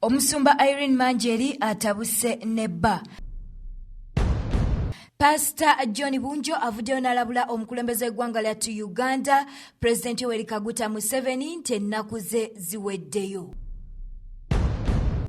Omusumba Irene Manjeri Atabuse ne Bba. Pastor John BUNJO avuddeyo n'alabula omukulembeze w'eggwanga lyattu Uganda, President Yoweri Kaguta Museveni nti ennaku ze ziweddeyo.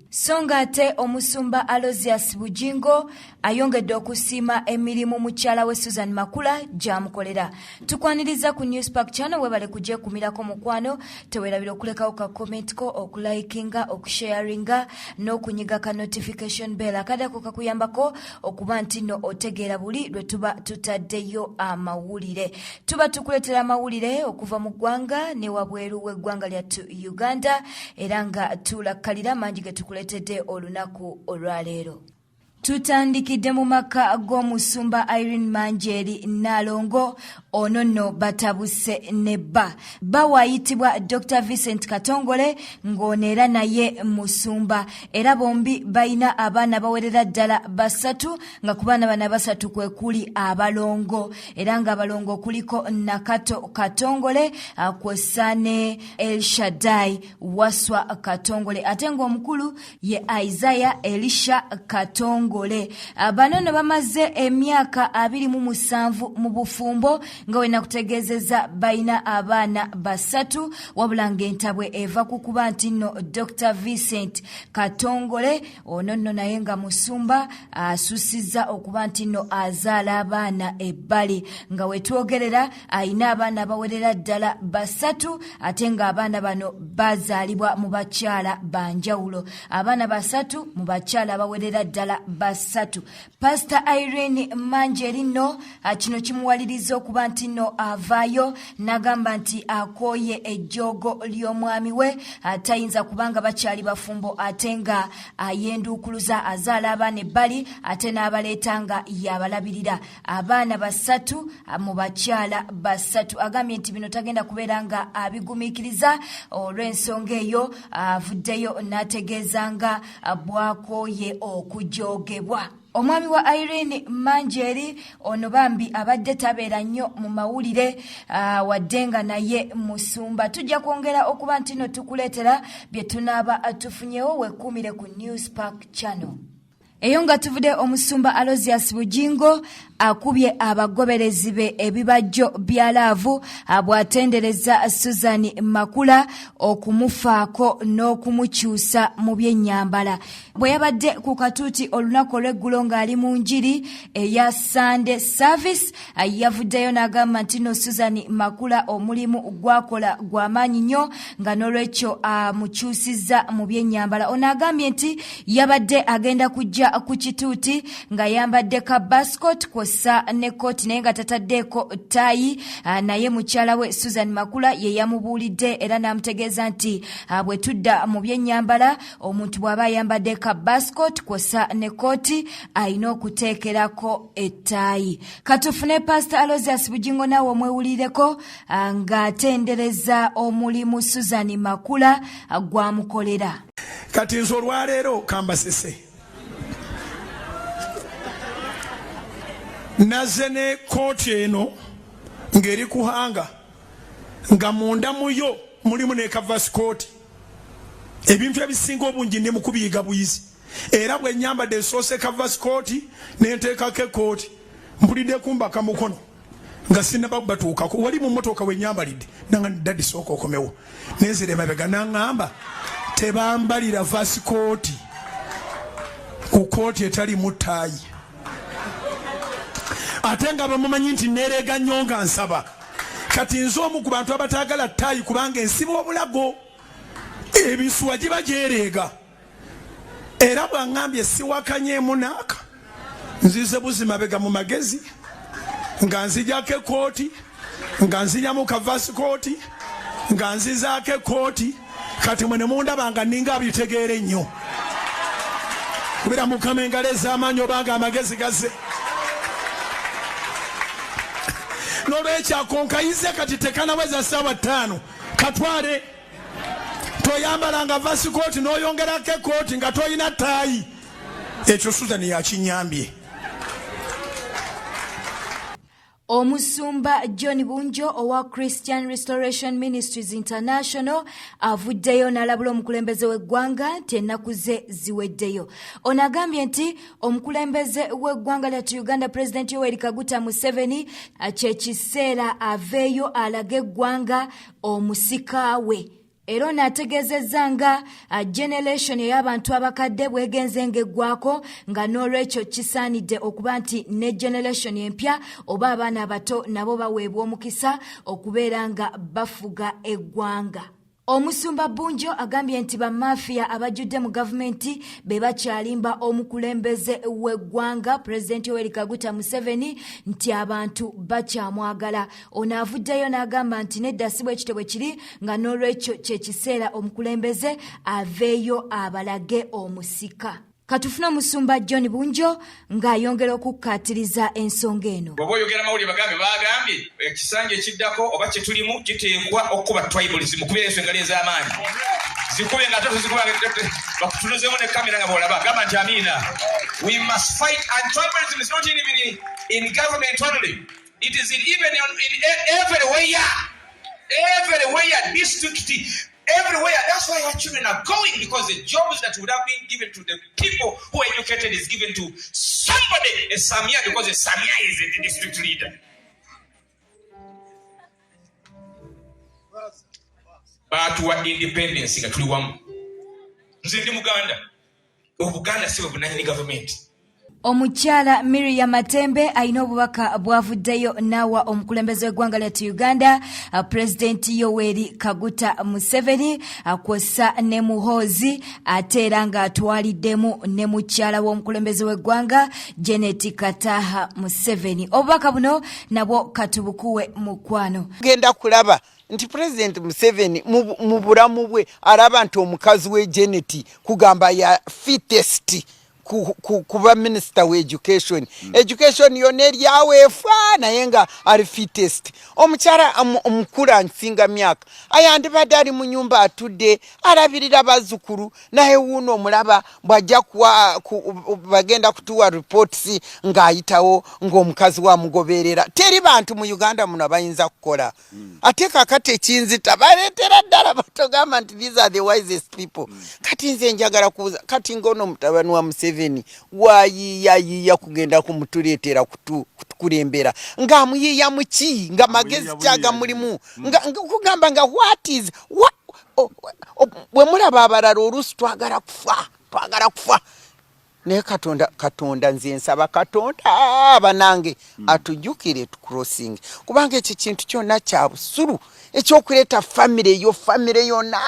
Songa ate omusumba Aloysius Bujingo ayongedde okusiima emirimu mukyala we Suzan Makula gy'amukolera. Tukwaniriza ku Newspark channel webale kujja kumirako mukwano, tewerabira okulekawo ka comment ko, okulikinga, okusharinga n'okunyiga ka notification bell akadako kakuyambako okuba nti no otegeera buli lwe tuba tutaddeyo amawulire. Tuba tukuletera amawulire okuva mu ggwanga ne wabweru w'eggwanga lyattu Uganda era nga tulakkalira mangi ge tukuletedde olunaku olwaleero. Tutandikidde mu maka g'omusumba Irene Manjeri Nalongo ono nno batabuse ne Bba. Bba waayitibwa Dr. Vincent Katongole ng'ono era naye musumba era bombi bayina abaana bawerera ddala basatu nga ku baana bana basatu kwe kuli abalongo era nga abalongo kuliko Nakato Katongole kw'ossa ne El Shaddai Waswa Katongole ate ng'omukulu ye Isaiah Elisha Katongole. Bano no bamaze emyaka 27 mu bufumbo nga we nakutegezeza bayina abaana basatu wabula ng'entabwe eva kukuba nti nno Dr. Vincent Katongole ono nno naye nga musumba asusiza okuba nti nno azaala abaana ebbali nga wetwogerera ayina abaana bawerera ddala basatu ate nga abaana bano bazaalibwa mu bakyala banjawulo. Abaana basatu mu bakyala bawerera ddala basatu. Pastor Irene Manjeri no kino kimuwaliriza okuba nti no avaayo n'agamba nti akooye ejjogo ly'omwami we atayinza kubanga bakyali bafumbo ate nga ayenduukuluza azaala abaana ebbali ate n'abaleeta nga yabalabirira abaana basatu mu bakyala basatu. Agambye nti bino tagenda kubeera nga abigumiikiriza olw'ensonga eyo avuddeyo n'ategeeza nga bw'akooye okujoogebwa. Omwami wa Irene Manjeri ono bambi abadde tabeera nnyo mu mawulire waddenga naye musumba. Tujja kwongera okuba nti no tukuleetera bye tunaaba tufunyewo wekkumire ku Newspark channel. Eyo nga tuvudde omusumba Aloysius Bujingo akubye abagoberezi be ebibajjo bya laavu bw'atendereza Suzan Makula okumufaako n'okumukyusa mu byennyambala. Bwe yabadde ku katuuti olunaku olw'eggulo ng'ali mu njiri eya Sunday service yavuddeyo n'agamba nti no Suzan Makula omulimu gwakola gw'amaanyi nnyo nga n'olwekyo amukyusizza mu byennyambala. Ono agambye nti yabadde agenda kujja ku kituuti nga yambadde ka bascot kw'ossa ne kooti naye nga tataddeeko ttaayi naye mukyala we Suzan Makula ye yamubuulidde era n'amutegeeza nti bwe tudda mu byennyambala omuntu bw'aba ayambadde ka bascot kw'ossa ne kooti ayina okuteekerako ettaayi. Katufune Pastor Aloysius Bujingo naawe omwewulireko ng'atendereza omulimu Suzan Makula gwamukolera. Kati nze olwaleero kambasese naze ne kooti eno ng'eri kuhanga nga munda muyo mulimu ne kavasi kooti ebintu ebisinga obungi ne mukubiyiga buyizi era bwe nyambadde esoose kavasi kooti nenteekako ekooti mpulidde kumbaka mukono nga sinaba batuukako wali mu mmotoka we nyambalidde nanga daddi sooka okomewo nenzira emabega naŋŋamba tebambalira vasi kooti ku kooti etali mu ttaayi ate nga bamumanyi nti nereega nnyo nga nsaba. Kati nze omu ku bantu abataagala ttaayi kubanga ensiba obulago ebisuwa giba gyereega era bw'aŋŋambye siwakanyeemu naaka nzize buzimabega mu magezi nga nzijako ekooti nga nzijamu kavasi kooti nga nzizaako ekooti kati mwe ne mundaba nga ninga abitegeera ennyo kubira mukama engalo ez'amaanyi obanga amagezi gaze n'olwekyo akonkayize kati tekanaweza ssaawa 5 katwale toyambalanga vasi kooti n'oyongerako ekooti nga toyina ttaayi ekyo Suzan yakinyambye. Omusumba John Bunjo owa Christian Restoration Ministries International avuddeyo n'alabula omukulembeze w'eggwanga nti ennaku ze ziweddeyo. Ono agambye nti omukulembeze w'eggwanga lya Uganda President Yoweri Kaguta Museveni kye kiseera aveeyo alage eggwanga omusika we. Era n'ategeezezza nga generation ey'abantu abakadde bwegenze ng'eggwaako nga n'olwekyo kisaanidde okuba nti ne generation empya oba abaana abato nabo baweebwa omukisa okubeera nga bafuga eggwanga. Omusumba Bunjo agambye nti bamafiya abajjudde mu gavumenti be bakyalimba omukulembeze w'eggwanga President Yoweri Kaguta Museveni nti abantu bakyamwagala. Ono avuddeyo n'agamba nti nedda si bwe kitebwe kiri nga n'olwekyo kye kiseera omukulembeze aveeyo abalage omusika. Katufuna Musumba John Bunjo ng'ayongera okukkaatiriza ensonga eno. Bw'oba oyogera amawulire bagambye ekisanja ekiddako oba kye tulimu kiteekwa okuba tribalism kubeera ensonga ez'amaanyi. Zikube nga zikuba bakutunuzeemu ne kamera nga bw'olaba gamba nti amiina. We must fight, and tribalism is not even in government only. It is even everywhere, district. Everywhere. That's why our children are going, because the jobs that would have been given to the people who are educated is given to somebody, a Samia, because a Samia is the district leader. But we are independence nga tuli wamu. Nze ndi Muganda. Obuganda si bwe government. Omukyala Miriam Matembe ayina obubaka bwavuddeyo n'awa omukulembeze w'eggwanga lya Uganda President Yoweri Kaguta Museveni kw'ossa ne muhoozi ate era ng'atwaliddemu ne mukyala w'omukulembeze w'eggwanga Janet Kataha Museveni. Obubaka buno nabwo katubukuwe mukwano. Genda kulaba nti President Museveni mu bulamu bwe alaba nti omukazi we Janet kugamba ya fittest kuba minister we education. Education yonna eryaweefa naye nga ali fittest. Omukyala omukulu ansinga myaka ayandibadde ali mu nyumba atudde alabirira bazzukulu naye wuuno omulaba bw'ajja bagenda kutuwa reports ng'ayitawo ng'omukazi wamugoberera. Teri bantu mu Uganda muno abayinza kukola. Ate kakati ekinzita baleetera ddala batogamba nti these are the wisest people. Kati nze njagala kubuuza kati ng'ono mutabani wa Museveni wayiya kugenda kumutuleetera kutukulembera ng'amuyiya muki nga magezi kyaga mulimu nga kugamba nga bwe mulaba abalala oluusi twagala kufa naye katonda nze nsaba katonda banange atujjukire tucrossing kubanga ekyo kintu kyonna kya busulu ekyokuleeta famire yonna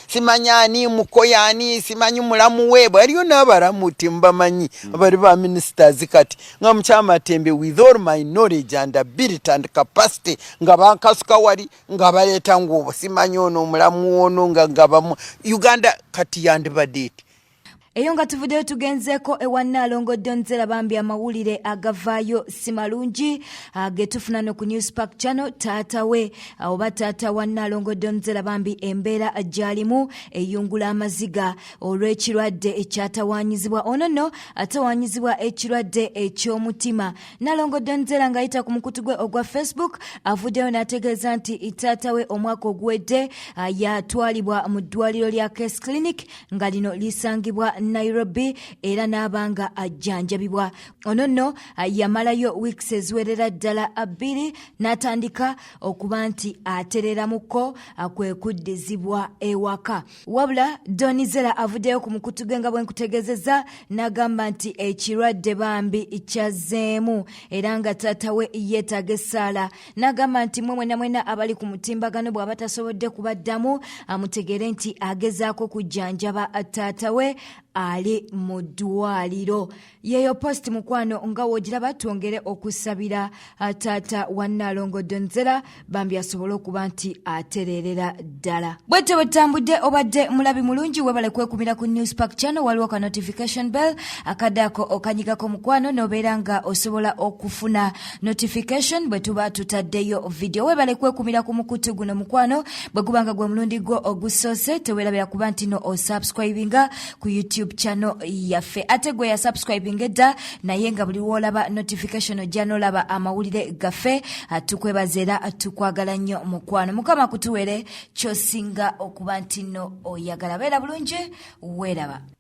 simanyani mukoyani simanyi mulamu we bwaliyo n'abalamu timbamanyi bali ba ministers kati nga Mukyama Tembe with all my knowledge and ability and capacity nga bankasuka wali nga baleeta ng'obwo simanyi ono omulamu ono nga bamu Uganda kati yandibadde eyo nga tuvuddeyo tugenzeeko ewa Nnaalongodde Zella bambi amawulire agavaayo si malungi getufuna no ku News Park Channel taata we oba taata wa Nnaalongodde Zella bambi embeera gy'alimu eyungula amaziga olw'ekirwadde ekyatawaanyizibwa ono nno atawaanyizibwa ekirwadde eky'omutima. Nnaalongodde Zella ng'ayita ku mukutu gwe ogwa Facebook avuddeyo n'ategeeza nti taata we omwaka oguwedde yatwalibwa mu ddwaliro lya Case Clinic nga lino lisangibwa Nairobi era n'abanga ajjanjabibwa. Ono nno yamalayo weeks eziwerera ddala 2 n'atandika okuba nti atereramuko kwe kuddizibwa ewaka. Wabula Zella avuddeyo ku mukutu gwe nga bwe nkutegeezezza n'agamba nti ekirwadde bambi kyazzeemu era nga taata we Yetaga Saala n'agamba nti mwena abali ku mutimbagano bw'aba tasobodde kubaddamu amutegere nti agezaako kujjanjaba taata we ali mu ddwaliro. Yeyo post mukwano nga wogiraba twongere okusabira taata wa Nnaalongodde Zella bambi asobole okuba nti atererera ddala. Bwete bwetambudde obadde mulabi mulungi webale kwekumira ku News Park Channel waliwo ka notification bell akadako okanyigako mukwano nobeera nga osobola okufuna notification bwe tuba tutaddeyo video. Webale kwekumira ku mukutu guno mukwano bwe gubanga gwe mulundi gwo ogusoose teweerabira kuba nti no osubscribinga ku YouTube YouTube channel yaffe. Ate gwe ya subscribing edda naye nga buli wolaba notification ojja nolaba amawulire gaffe. Tukwebaza era tukwagala nnyo mukwano. Mukama kutuwere kyosinga okuba nti no oyagala. Beera bulungi, weeraba.